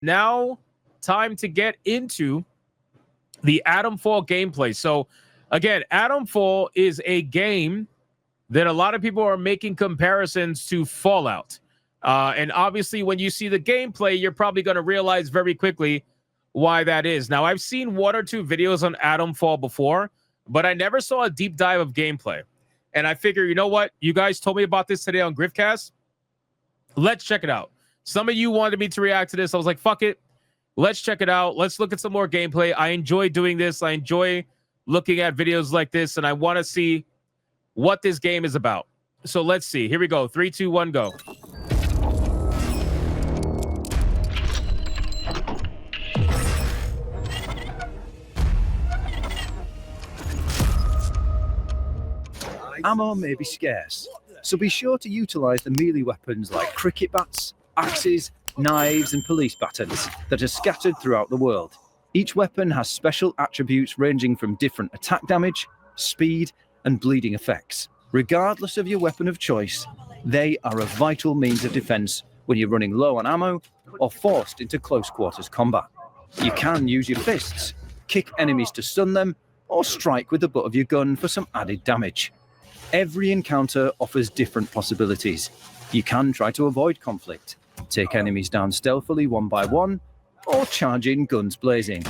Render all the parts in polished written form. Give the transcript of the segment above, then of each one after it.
Now, time to get into the Atomfall gameplay. So, again, Atomfall is a game that a lot of people are making comparisons to Fallout. And obviously, when you see the gameplay, you're probably going to realize very quickly why that is. Now, I've seen one or two videos on Atomfall before, but I never saw a deep dive of gameplay. And I figure, you know what? You guys told me about this today on Griffcast. Let's check it out. Some of you wanted me to react to this. I was like, fuck it. Let's check it out. Let's look at some more gameplay. I enjoy doing this. I enjoy looking at videos like this, and I want to see what this game is about. So let's see. Here we go. 3, 2, 1, go. Ammo may be scarce, so be sure to utilize the melee weapons like cricket bats, axes, knives, and police batons that are scattered throughout the world. Each weapon has special attributes ranging from different attack damage, speed, and bleeding effects. Regardless of your weapon of choice, they are a vital means of defense when you're running low on ammo or forced into close quarters combat. You can use your fists, kick enemies to stun them, or strike with the butt of your gun for some added damage. Every encounter offers different possibilities. You can try to avoid conflict, take enemies down stealthily one by one, or charge in guns blazing.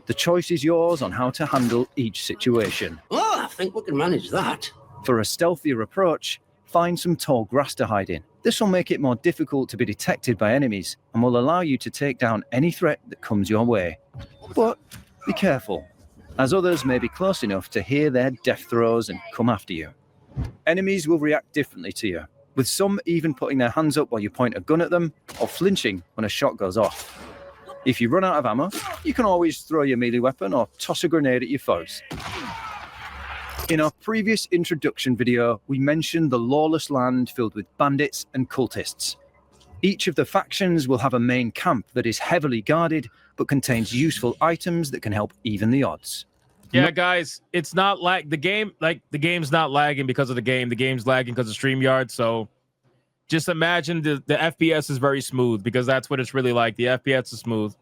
The choice is yours on how to handle each situation. Oh, I think we can manage that. For a stealthier approach, find some tall grass to hide in. This will make it more difficult to be detected by enemies and will allow you to take down any threat that comes your way. But be careful, as others may be close enough to hear their death throes and come after you. Enemies will react differently to you, with some even putting their hands up while you point a gun at them or flinching when a shot goes off. If you run out of ammo, you can always throw your melee weapon or toss a grenade at your foes. In our previous introduction video, we mentioned the lawless land filled with bandits and cultists. Each of the factions will have a main camp that is heavily guarded, but contains useful items that can help even the odds. Yeah, guys, it's not the game's not lagging because of the game. The game's lagging because of StreamYard. So just imagine the FPS is very smooth because that's what it's really like. The FPS is smooth.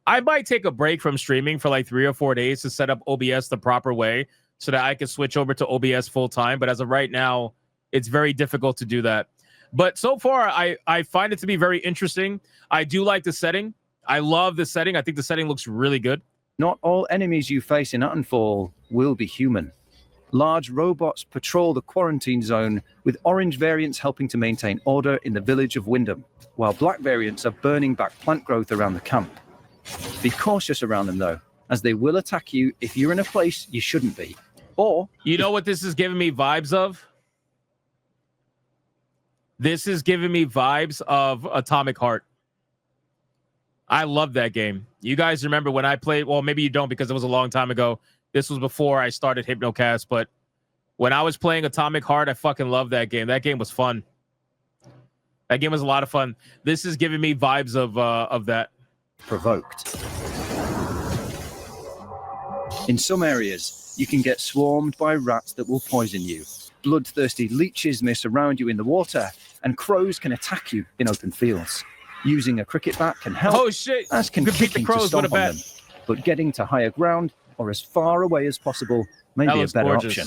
I might take a break from streaming for like 3 or 4 days to set up OBS the proper way so that I can switch over to OBS full time. But as of right now, it's very difficult to do that. But so far, I find it to be very interesting. I do like the setting. I love the setting. I think the setting looks really good. Not all enemies you face in Atomfall will be human. Large robots patrol the quarantine zone, with orange variants helping to maintain order in the village of Wyndham, while black variants are burning back plant growth around the camp. Be cautious around them, though, as they will attack you if you're in a place you shouldn't be. Or... You know what this is giving me vibes of? This is giving me vibes of Atomic Heart. I love that game. You guys remember when I played? Well, maybe you don't because it was a long time ago. This was before I started Hypnocast, but when I was playing Atomic Heart, I fucking loved that game. That game was fun. That game was a lot of fun. This is giving me vibes of that. Provoked. In some areas, you can get swarmed by rats that will poison you. Bloodthirsty leeches may surround you in the water, and crows can attack you in open fields. Using a cricket bat can help, oh, shit. as can kicking to stomp on them. But getting to higher ground or as far away as possible may be a better option.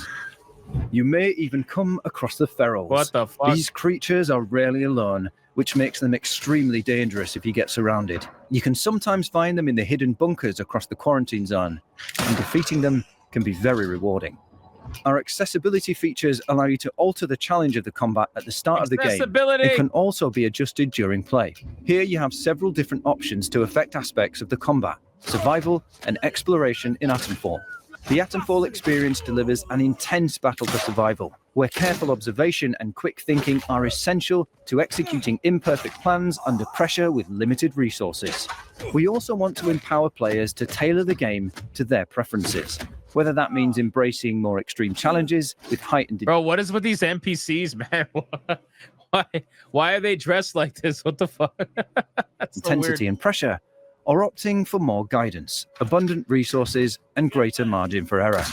You may even come across the ferals. What the fuck? These creatures are rarely alone, which makes them extremely dangerous if you get surrounded. You can sometimes find them in the hidden bunkers across the quarantine zone, and defeating them can be very rewarding. Our accessibility features allow you to alter the challenge of the combat at the start of the game. It can also be adjusted during play. Here you have several different options to affect aspects of the combat, survival, and exploration in Atomfall. The Atomfall experience delivers an intense battle for survival, where careful observation and quick thinking are essential to executing imperfect plans under pressure with limited resources. We also want to empower players to tailor the game to their preferences, whether that means embracing more extreme challenges with heightened... Bro, what is with these NPCs, man? Why are they dressed like this? What the fuck? intensity and pressure, or opting for more guidance, abundant resources, and greater margin for error.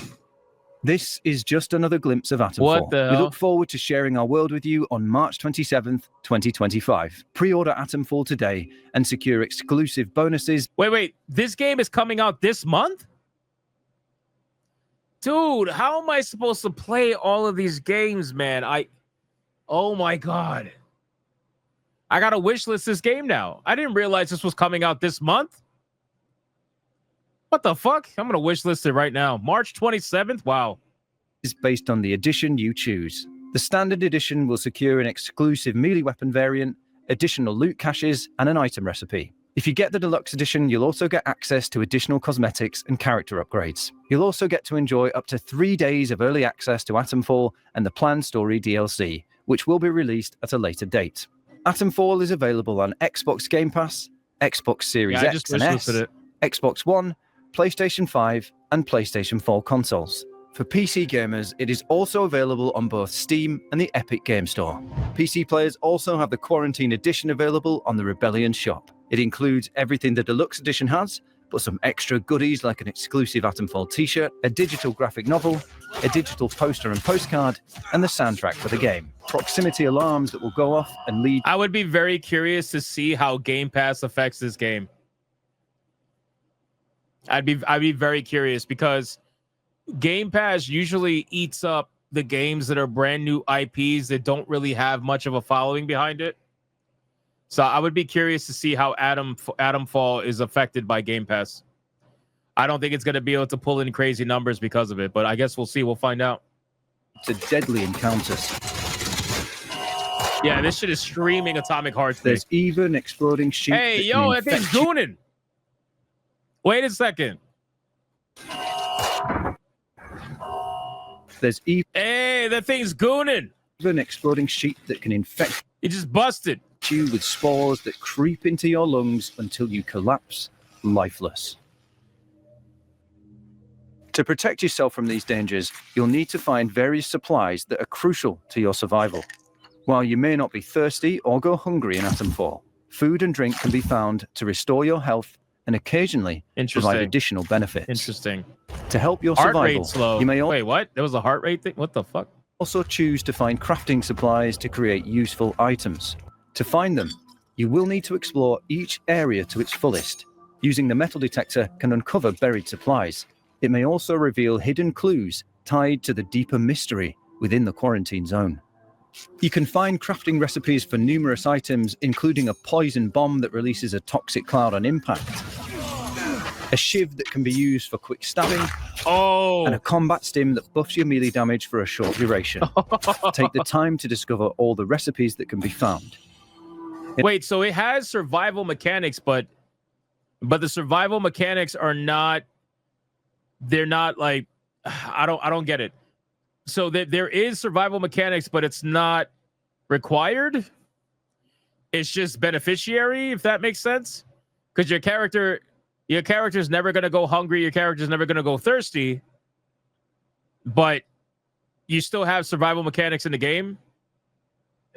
This is just another glimpse of Atomfall. What the We hell? look forward to sharing our world with you on March 27th, 2025. Pre-order Atomfall today and secure exclusive bonuses. Wait. This game is coming out this month? Dude, how am I supposed to play all of these games, man? Oh my God. I got to wishlist this game now. I didn't realize this was coming out this month. What the fuck? I'm going to wishlist it right now. March 27th? Wow. Is based on the edition you choose. The standard edition will secure an exclusive melee weapon variant, additional loot caches, and an item recipe. If you get the deluxe edition, you'll also get access to additional cosmetics and character upgrades. You'll also get to enjoy up to 3 days of early access to Atomfall and the planned story DLC, which will be released at a later date. Atomfall is available on Xbox Game Pass, Xbox Series X and S, Xbox One, PlayStation 5, and PlayStation 4 consoles. For PC gamers, it is also available on both Steam and the Epic Game Store. PC players also have the Quarantine Edition available on the Rebellion shop. It includes everything the Deluxe Edition has, but some extra goodies like an exclusive Atomfall t-shirt, a digital graphic novel, a digital poster and postcard, and the soundtrack for the game. Proximity alarms that will go off and lead... I would be very curious to see how Game Pass affects this game. I'd be very curious because Game Pass usually eats up the games that are brand new IPs that don't really have much of a following behind it. So I would be curious to see how Atomfall is affected by Game Pass. I don't think it's going to be able to pull in crazy numbers because of it, but I guess we'll see. We'll find out. To deadly encounters. Yeah, this shit is streaming Atomic Heart. There's even exploding sheep. Hey, yo, that thing's gooning. Wait a second. There's Hey, that thing's gooning. even exploding sheep that can infect You just busted. you with spores that creep into your lungs until you collapse lifeless. To protect yourself from these dangers, you'll need to find various supplies that are crucial to your survival. While you may not be thirsty or go hungry in Atomfall, food and drink can be found to restore your health and occasionally provide additional benefits. Interesting. To help your Heart survival, rate slow. you may Wait, what? There was a heart rate thing? What the fuck? also choose to find crafting supplies to create useful items. To find them, you will need to explore each area to its fullest. Using the metal detector can uncover buried supplies. It may also reveal hidden clues tied to the deeper mystery within the quarantine zone. You can find crafting recipes for numerous items, including a poison bomb that releases a toxic cloud on impact, a shiv that can be used for quick stabbing, and a combat stim that buffs your melee damage for a short duration. Take the time to discover all the recipes that can be found. Wait, so it has survival mechanics, but the survival mechanics are not, they're not like, I don't get it. So there is survival mechanics, but it's not required. It's just beneficiary, if that makes sense. Because your character's never going to go hungry. Your character's never going to go thirsty. But you still have survival mechanics in the game.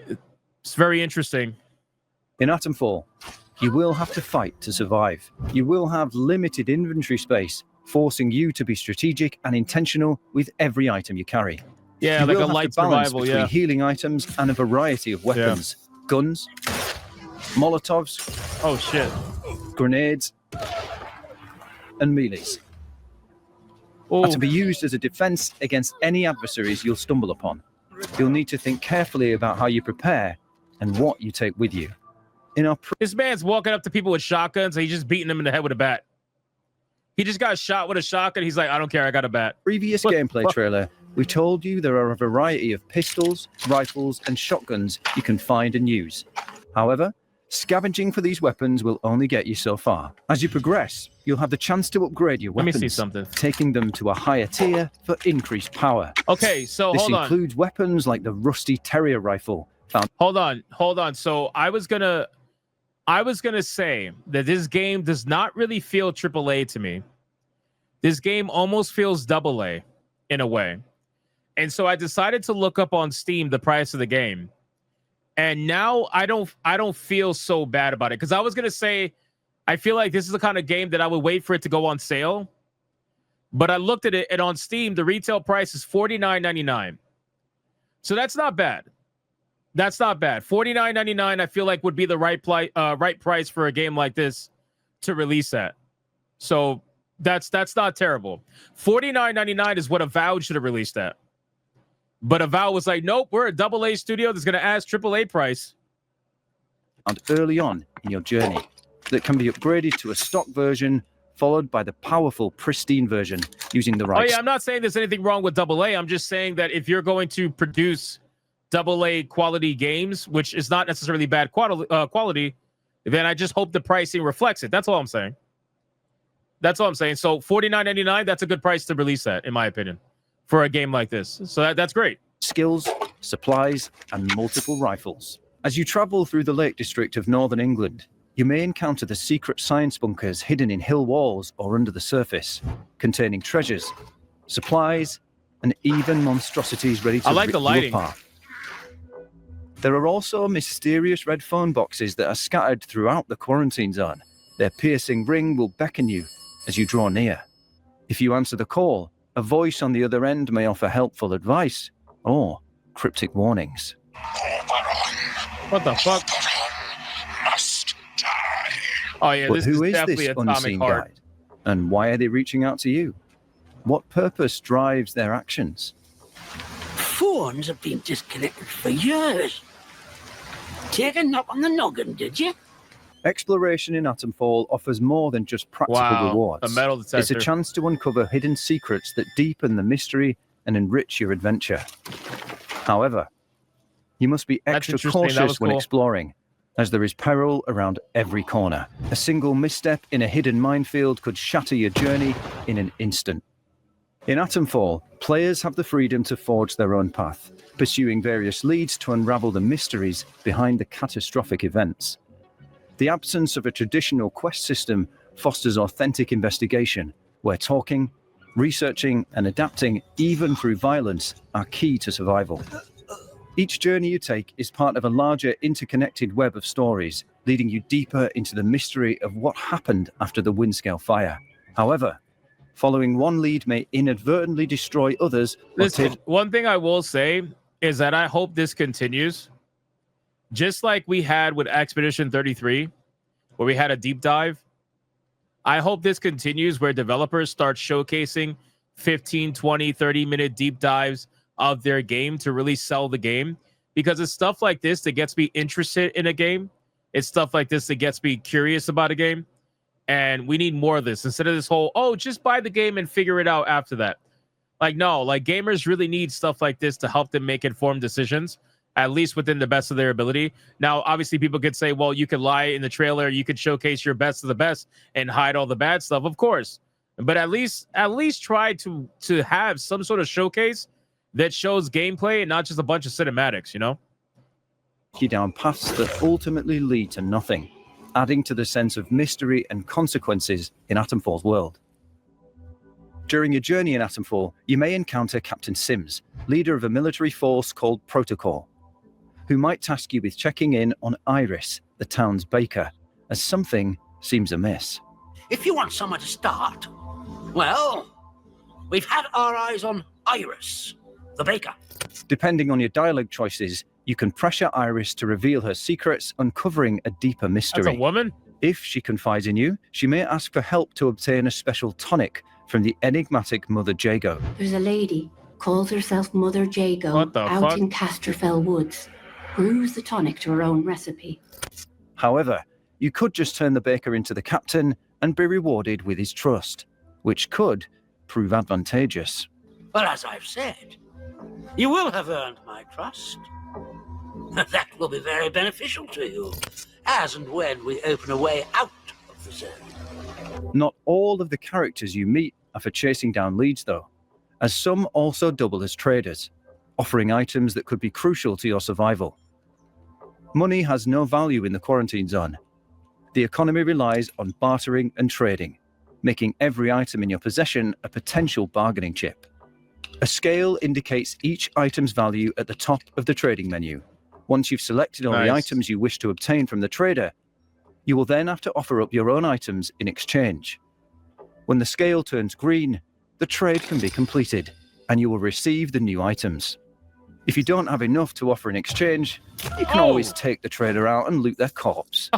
It's very interesting. In Atomfall, you will have to fight to survive. You will have limited inventory space, forcing you to be strategic and intentional with every item you carry. Yeah, you like will a have light to balance survival, between yeah. healing items and a variety of weapons, guns, Molotovs, Oh, shit. grenades, and melees. Oh, Are to be used as a defense against any adversaries you'll stumble upon. You'll need to think carefully about how you prepare and what you take with you. In our this man's walking up to people with shotguns and he's just beating them in the head with a bat. He just got shot with a shotgun. He's like, I don't care. I got a bat. previous gameplay trailer, we told you there are a variety of pistols, rifles, and shotguns you can find and use. However, scavenging for these weapons will only get you so far. As you progress, you'll have the chance to upgrade your Let me weapons, see something. taking them to a higher tier for increase power. Okay, so This hold on. includes weapons like the rusty Terrier rifle found. Hold on. So I was gonna say that this game does not really feel AAA to me. This game almost feels AA in a way. And so I decided to look up on Steam the price of the game. And now I don't feel so bad about it. Because I was gonna say I feel like this is the kind of game that I would wait for it to go on sale. But I looked at it, and on Steam, the retail price is $49.99. So that's not bad. That's not bad. $49.99, I feel like would be the right price for a game like this to release at. So that's not terrible. $49.99 is what Avowed should have released at. But Avowed was like, nope, we're a AA studio that's going to ask AAA price. And early on in your journey that can be upgraded to a stock version, followed by the powerful, pristine version using the right... Oh, yeah, I'm not saying there's anything wrong with AA. I'm just saying that if you're going to produce AA quality games, which is not necessarily bad quality, then I just hope the pricing reflects it. That's all I'm saying. That's all I'm saying. So $49.99, that's a good price to release at, in my opinion, for a game like this. So that's great. Skills, supplies, and multiple rifles. As you travel through the Lake District of Northern England, you may encounter the secret science bunkers hidden in hill walls or under the surface, containing treasures, supplies, and even monstrosities ready to rip you apart. There are also mysterious red phone boxes that are scattered throughout the quarantine zone. Their piercing ring will beckon you as you draw near. If you answer the call, a voice on the other end may offer helpful advice or cryptic warnings. What the fuck? Oh yeah, this is definitely Atomic Heart. Guide? And why are they reaching out to you? What purpose drives their actions? Phones have been disconnected for years. Take a knock on the noggin, did you? Exploration in Atomfall offers more than just practical rewards. A metal detector. It's a chance to uncover hidden secrets that deepen the mystery and enrich your adventure. However, you must be extra cautious when exploring, as there is peril around every corner. A single misstep in a hidden minefield could shatter your journey in an instant. In Atomfall, players have the freedom to forge their own path, pursuing various leads to unravel the mysteries behind the catastrophic events. The absence of a traditional quest system fosters authentic investigation, where talking, researching, and adapting, even through violence, are key to survival. Each journey you take is part of a larger interconnected web of stories, leading you deeper into the mystery of what happened after the Windscale fire. However, following one lead may inadvertently destroy others. Listen, one thing I will say is that I hope this continues. Just like we had with Expedition 33, where we had a deep dive. I hope this continues where developers start showcasing 15, 20, 30-minute deep dives of their game to really sell the game, because it's stuff like this that gets me interested in a game. It's stuff like this that gets me curious about a game, and we need more of this instead of this whole, oh, just buy the game and figure it out after that. Like, no, like gamers really need stuff like this to help them make informed decisions, at least within the best of their ability. Now, obviously people could say, well, you could lie in the trailer, you could showcase your best of the best and hide all the bad stuff, of course, but at least try to have some sort of showcase that shows gameplay and not just a bunch of cinematics, you know? Down paths that ultimately lead to nothing, adding to the sense of mystery and consequences in Atomfall's world. During your journey in Atomfall, you may encounter Captain Sims, leader of a military force called Protocol, who might task you with checking in on Iris, the town's baker, as something seems amiss. If you want somewhere to start, well, we've had our eyes on Iris, the baker. Depending on your dialogue choices, you can pressure Iris to reveal her secrets, uncovering a deeper mystery. That's a woman? If she confides in you, she may ask for help to obtain a special tonic from the enigmatic Mother Jago. There's a lady, calls herself Mother Jago, out in Casterfell Woods. Brews the tonic to her own recipe. However, you could just turn the baker into the captain and be rewarded with his trust, which could prove advantageous. Well, as I've said, you will have earned my trust. That will be very beneficial to you, as and when we open a way out of the zone. Not all of the characters you meet are for chasing down leads, though, as some also double as traders, offering items that could be crucial to your survival. Money has no value in the quarantine zone. The economy relies on bartering and trading, making every item in your possession a potential bargaining chip. A scale indicates each item's value at the top of the trading menu. Once you've selected all the items you wish to obtain from the trader, you will then have to offer up your own items in exchange. When the scale turns green, the trade can be completed, and you will receive the new items. If you don't have enough to offer in exchange, you can always take the trader out and loot their corpse.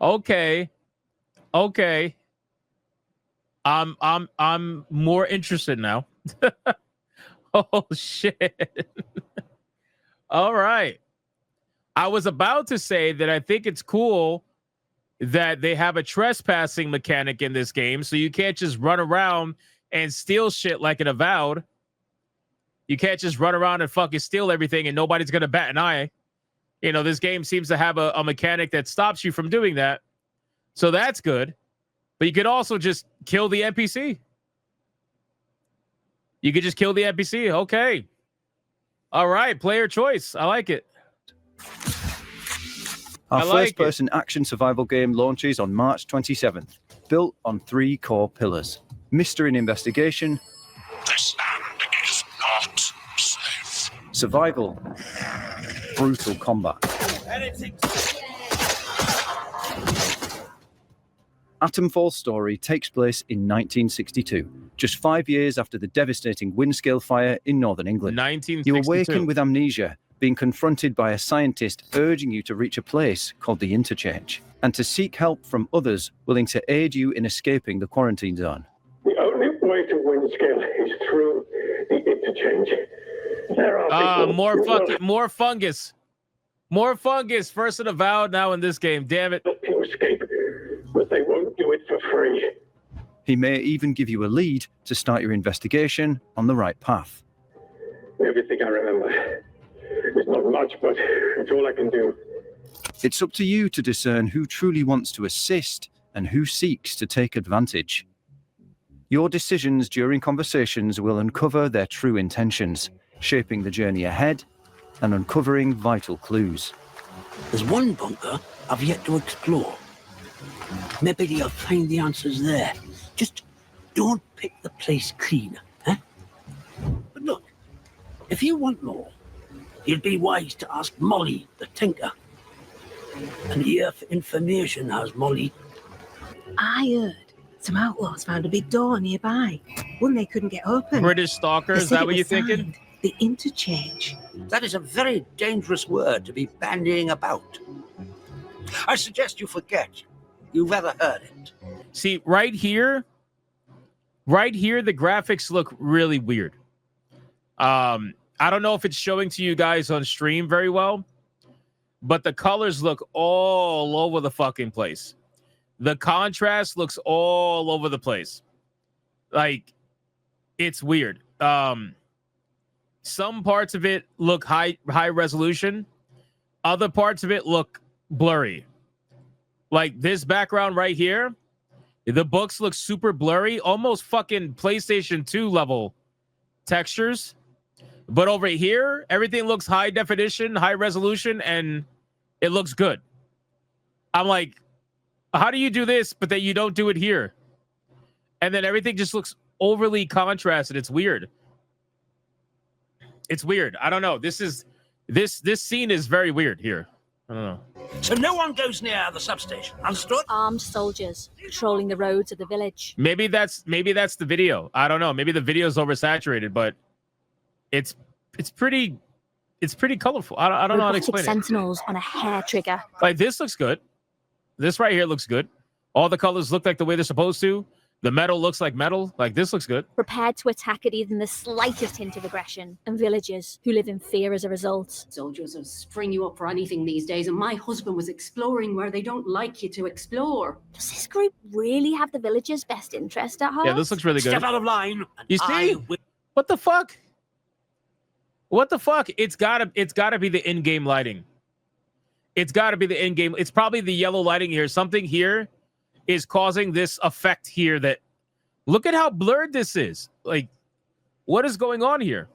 Okay. I'm more interested now. Oh shit. All right. I was about to say that I think it's cool that they have a trespassing mechanic in this game, so you can't just run around and steal shit like an Avowed. You can't just run around and fucking steal everything and nobody's gonna bat an eye. You know, this game seems to have a mechanic that stops you from doing that. So that's good. But you could also just kill the NPC. You could just kill the NPC. Okay. All right. Player choice. I like it. Our first-person action survival game launches on March 27th, built on 3 core pillars: mystery and investigation, this land is not safe, survival, brutal combat. Atomfall's story takes place in 1962, just 5 years after the devastating Windscale fire in northern England. 1962. You awaken with amnesia, being confronted by a scientist urging you to reach a place called the Interchange, and to seek help from others willing to aid you in escaping the quarantine zone. The only way to Windscale is through the Interchange. There are more fungus. More fungus. First in Avowed, now in this game. Damn it. To escape, but they won't do it for free. He may even give you a lead to start your investigation on the right path. Everything I remember. It's not much, but it's all I can do. It's up to you to discern who truly wants to assist and who seeks to take advantage. Your decisions during conversations will uncover their true intentions, shaping the journey ahead and uncovering vital clues. There's one bunker I've yet to explore. Maybe you'll find the answers there. Just don't pick the place clean, eh? But look, if you want more, you'd be wise to ask Molly, the tinker. An ear for information has Molly. I heard some outlaws found a big door nearby, one they couldn't get open. British stalker, is that what you're thinking? The Interchange. That is a very dangerous word to be bandying about. I suggest you forget you've ever heard it. See, right here, the graphics look really weird. I don't know if it's showing to you guys on stream very well, but the colors look all over the fucking place. The contrast looks all over the place. Like, it's weird. Some parts of it look high resolution. Other parts of it look blurry. Like this background right here, the books look super blurry, almost fucking PlayStation 2 level textures. But over here, everything looks high definition, high resolution, and it looks good. I'm like, how do you do this, but then you don't do it here? And then everything just looks overly contrasted. It's weird. It's weird. I don't know. This scene is very weird here. I don't know. So no one goes near the substation. Understood? Armed soldiers patrolling the roads of the village. Maybe that's the video. I don't know. Maybe the video's oversaturated, but it's pretty colorful. I don't know how to explain it. Sentinels on a hair trigger. Like this looks good. This right here looks good. All the colors look like the way they're supposed to. The metal looks like metal. Like this looks good. Prepared to attack at even the slightest hint of aggression, and villagers who live in fear as a result. Soldiers will string you up for anything these days, and my husband was exploring where they don't like you to explore. Does this group really have the villagers' best interest at heart? Yeah, this looks really good. Step out of line. You see? What the fuck? What the fuck? It's gotta be the in-game lighting. It's gotta be the in-game. It's probably the yellow lighting here. Something here is causing this effect here that look at how blurred this is. Like, what is going on here?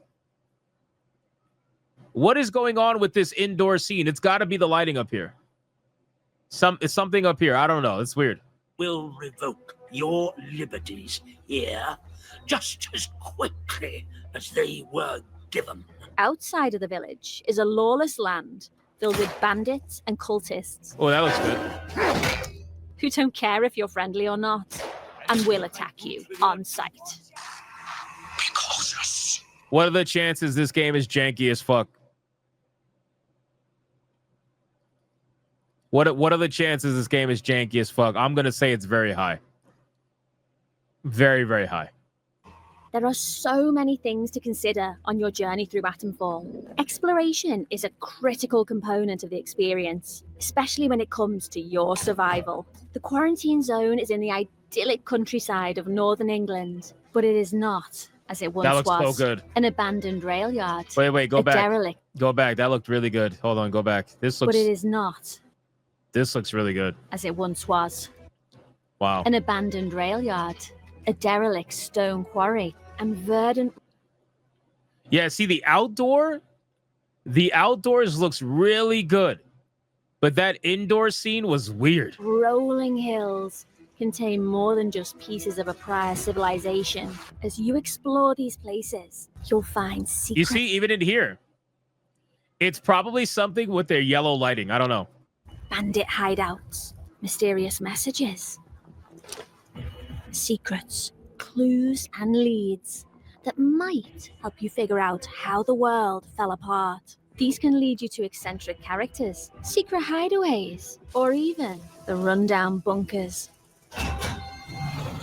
What is going on with this indoor scene? It's got to be the lighting up here. It's something up here. I don't know. It's weird. Will revoke your liberties here just as quickly as they were given. Outside of the village is a lawless land filled with bandits and cultists. Oh, that looks good. Who don't care if you're friendly or not. and will attack you on sight. Be cautious. What are the chances this game is janky as fuck? What are the chances this game is janky as fuck? I'm going to say it's very high. Very, very high. There are so many things to consider on your journey through Atomfall. Exploration is a critical component of the experience, especially when it comes to your survival. The quarantine zone is in the idyllic countryside of northern England, but it is not, as it once That looks was, so good. an abandoned rail yard. Wait, go back. Derelict. Go back. That looked really good. Hold on, go back. This looks. But it is not, This looks really good. as it once was, Wow. an abandoned rail yard, a derelict stone quarry, and verdant. Yeah, see the outdoors looks really good, but that indoor scene was weird. Rolling hills contain more than just pieces of a prior civilization. As you explore these places, you'll find secrets. You see, even in here, it's probably something with their yellow lighting. I don't know. Bandit hideouts, mysterious messages, secrets, clues, and leads that might help you figure out how the world fell apart. These can lead you to eccentric characters, secret hideaways, or even the rundown bunkers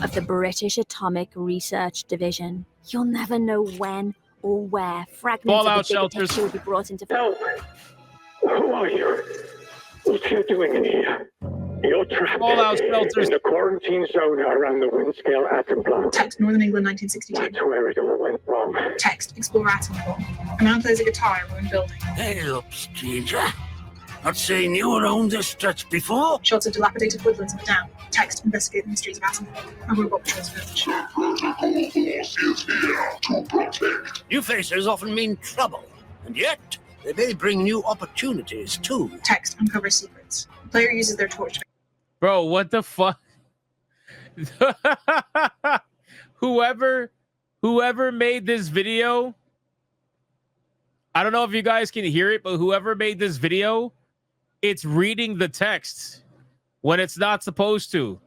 of the British Atomic Research Division. You'll never know when or where fragments Fallout of the bigger shelters. picture will be brought into Help! Who are you? What are you doing in here? You're trapped Fallout shelters. in the quarantine zone around the Windscale atom plant. Text Northern England 1962. That's where it all went wrong. Text Explore Atomfall. A man plays a guitar in a ruined building. Hey up, stranger. Not saying you around this stretch before. Shots of dilapidated woodlands of a dam. Text Investigate the mysteries of Atomfall. A robot patrols village. New faces often mean trouble, and yet they may bring new opportunities too. Text Uncover secrets. The player uses their torch to Bro, what the fuck? whoever made this video, I don't know if you guys can hear it, but whoever made this video, it's reading the text when it's not supposed to.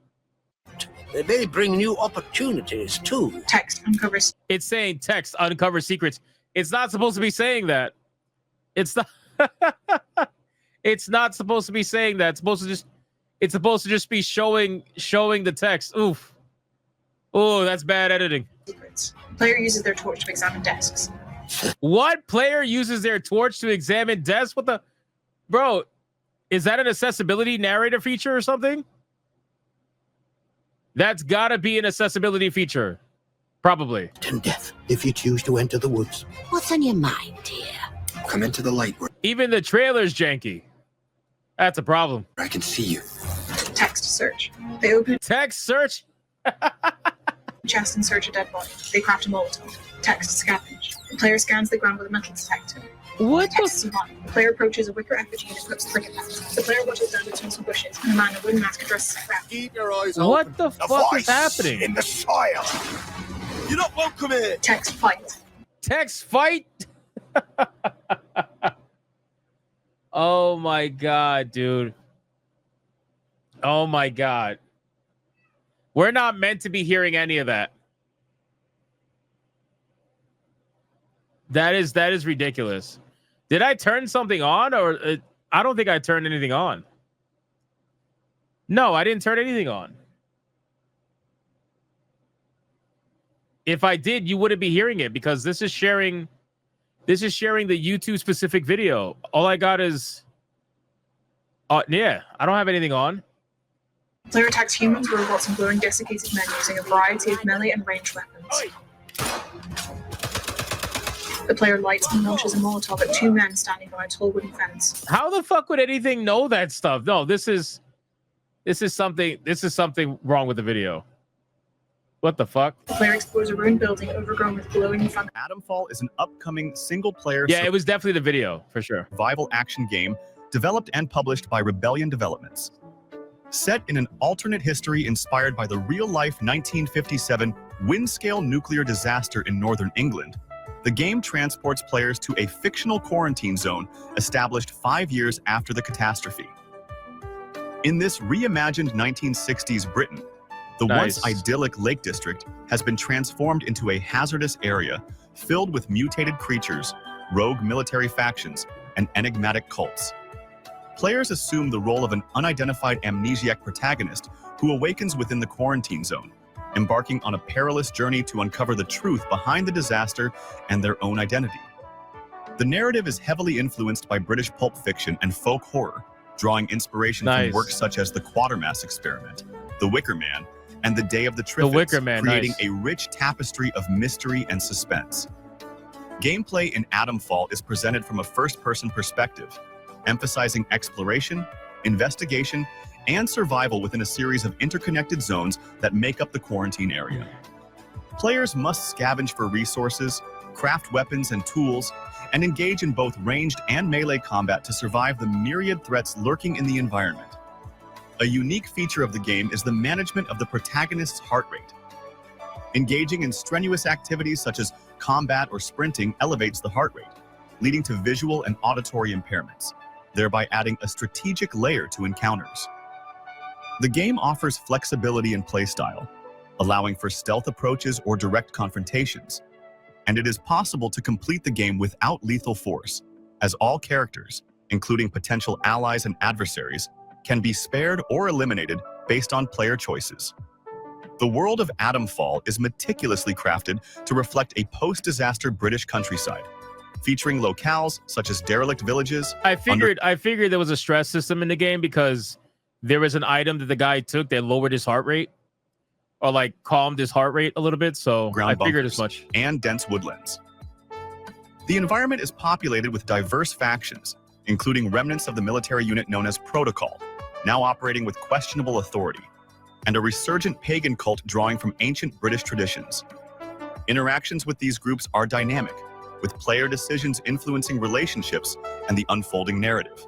They may bring new opportunities too. Text Uncover It's saying text uncover secrets. It's not supposed to be saying that. It's not. It's not supposed to be saying that. It's supposed to just be showing the text. Oof. Oh, that's bad editing. secrets. The player uses their torch to examine desks. What player uses their torch to examine desks? What the, bro? Is that an accessibility narrator feature or something? That's gotta be an accessibility feature, probably. And death if you choose to enter the woods. What's on your mind, dear? Come into the light where Even the trailer's janky. That's a problem. I can see you. Text search. They open Text search. a chest and search a dead body. They craft a Molotov. Text scavenge. The player scans the ground with a metal detector. What Text survive. The player approaches a wicker effigy and equips cricket bats. The player watches down between some bushes, and a man in a wooden mask addresses the crowd. Keep your eyes What open. the fuck is happening? In the soil. You're not welcome here. Text fight. Text fight. Oh my god, dude. Oh my god. We're not meant to be hearing any of that. That is ridiculous. Did I turn something on, or I don't think I turned anything on. No, I didn't turn anything on. If I did, you wouldn't be hearing it because this is sharing the YouTube specific video. All I got is yeah, I don't have anything on. Player attacks humans, robots, and glowing desiccated men using a variety of melee and ranged weapons. The player lights and launches a Molotov at two men standing by a tall wooden fence. How the fuck would anything know that stuff? No, this is something wrong with the video. What the fuck? The player explores a ruined building overgrown with glowing fungi. Atomfall is an upcoming single-player Yeah, it was definitely the video for sure. survival action game developed and published by Rebellion Developments. Set in an alternate history inspired by the real-life 1957 Windscale nuclear disaster in northern England, the game transports players to a fictional quarantine zone established 5 years after the catastrophe. In this reimagined 1960s Britain, The Nice. once idyllic Lake District has been transformed into a hazardous area filled with mutated creatures, rogue military factions, and enigmatic cults. Players assume the role of an unidentified amnesiac protagonist who awakens within the quarantine zone, embarking on a perilous journey to uncover the truth behind the disaster and their own identity. The narrative is heavily influenced by British pulp fiction and folk horror, drawing inspiration from works such as The Quatermass Experiment, The Wicker Man, and The Day of the Triffids, Wicker Man, creating a rich tapestry of mystery and suspense. Gameplay in Atomfall is presented from a first-person perspective, emphasizing exploration, investigation, and survival within a series of interconnected zones that make up the quarantine area. Players must scavenge for resources, craft weapons and tools, and engage in both ranged and melee combat to survive the myriad threats lurking in the environment. A unique feature of the game is the management of the protagonist's heart rate. Engaging in strenuous activities such as combat or sprinting elevates the heart rate, leading to visual and auditory impairments, thereby adding a strategic layer to encounters. The game offers flexibility in playstyle, allowing for stealth approaches or direct confrontations, and it is possible to complete the game without lethal force, as all characters, including potential allies and adversaries, can be spared or eliminated based on player choices. The world of Atomfall is meticulously crafted to reflect a post-disaster British countryside, featuring locales such as derelict villages. I figured there was a stress system in the game because there was an item that the guy took that lowered his heart rate, or like calmed his heart rate a little bit. So I figured as much. And dense woodlands. The environment is populated with diverse factions, including remnants of the military unit known as Protocol, now operating with questionable authority, and a resurgent pagan cult drawing from ancient British traditions. Interactions with these groups are dynamic, with player decisions influencing relationships and the unfolding narrative.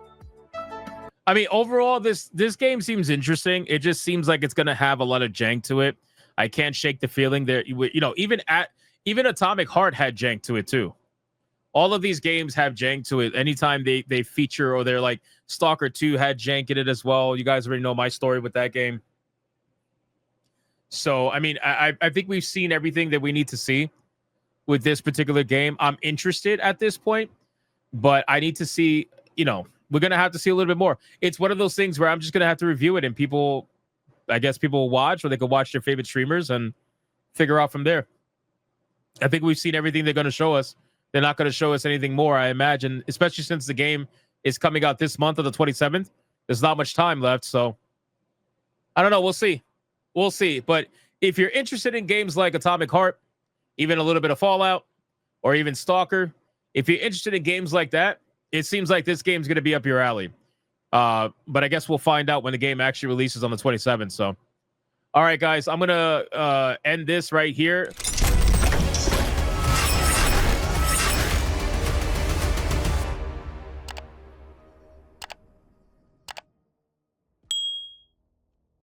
I mean, overall, this game seems interesting. It just seems like it's going to have a lot of jank to it. I can't shake the feeling that, you know, even Atomic Heart had jank to it too. All of these games have jank to it. Anytime they feature, or they're like, Stalker 2 had jank in it as well. You guys already know my story with that game. So, I mean, I think we've seen everything that we need to see with this particular game. I'm interested at this point, but I need to see, you know, we're going to have to see a little bit more. It's one of those things where I'm just going to have to review it, and people, I guess people will watch, or they could watch their favorite streamers and figure out from there. I think we've seen everything they're going to show us. They're not going to show us anything more, I imagine, especially since the game is coming out this month on the 27th. There's not much time left, so I don't know. We'll see. We'll see. But if you're interested in games like Atomic Heart, even a little bit of Fallout, or even Stalker, if you're interested in games like that, it seems like this game's going to be up your alley. But I guess we'll find out when the game actually releases on the 27th. So, all right, guys, I'm going to end this right here.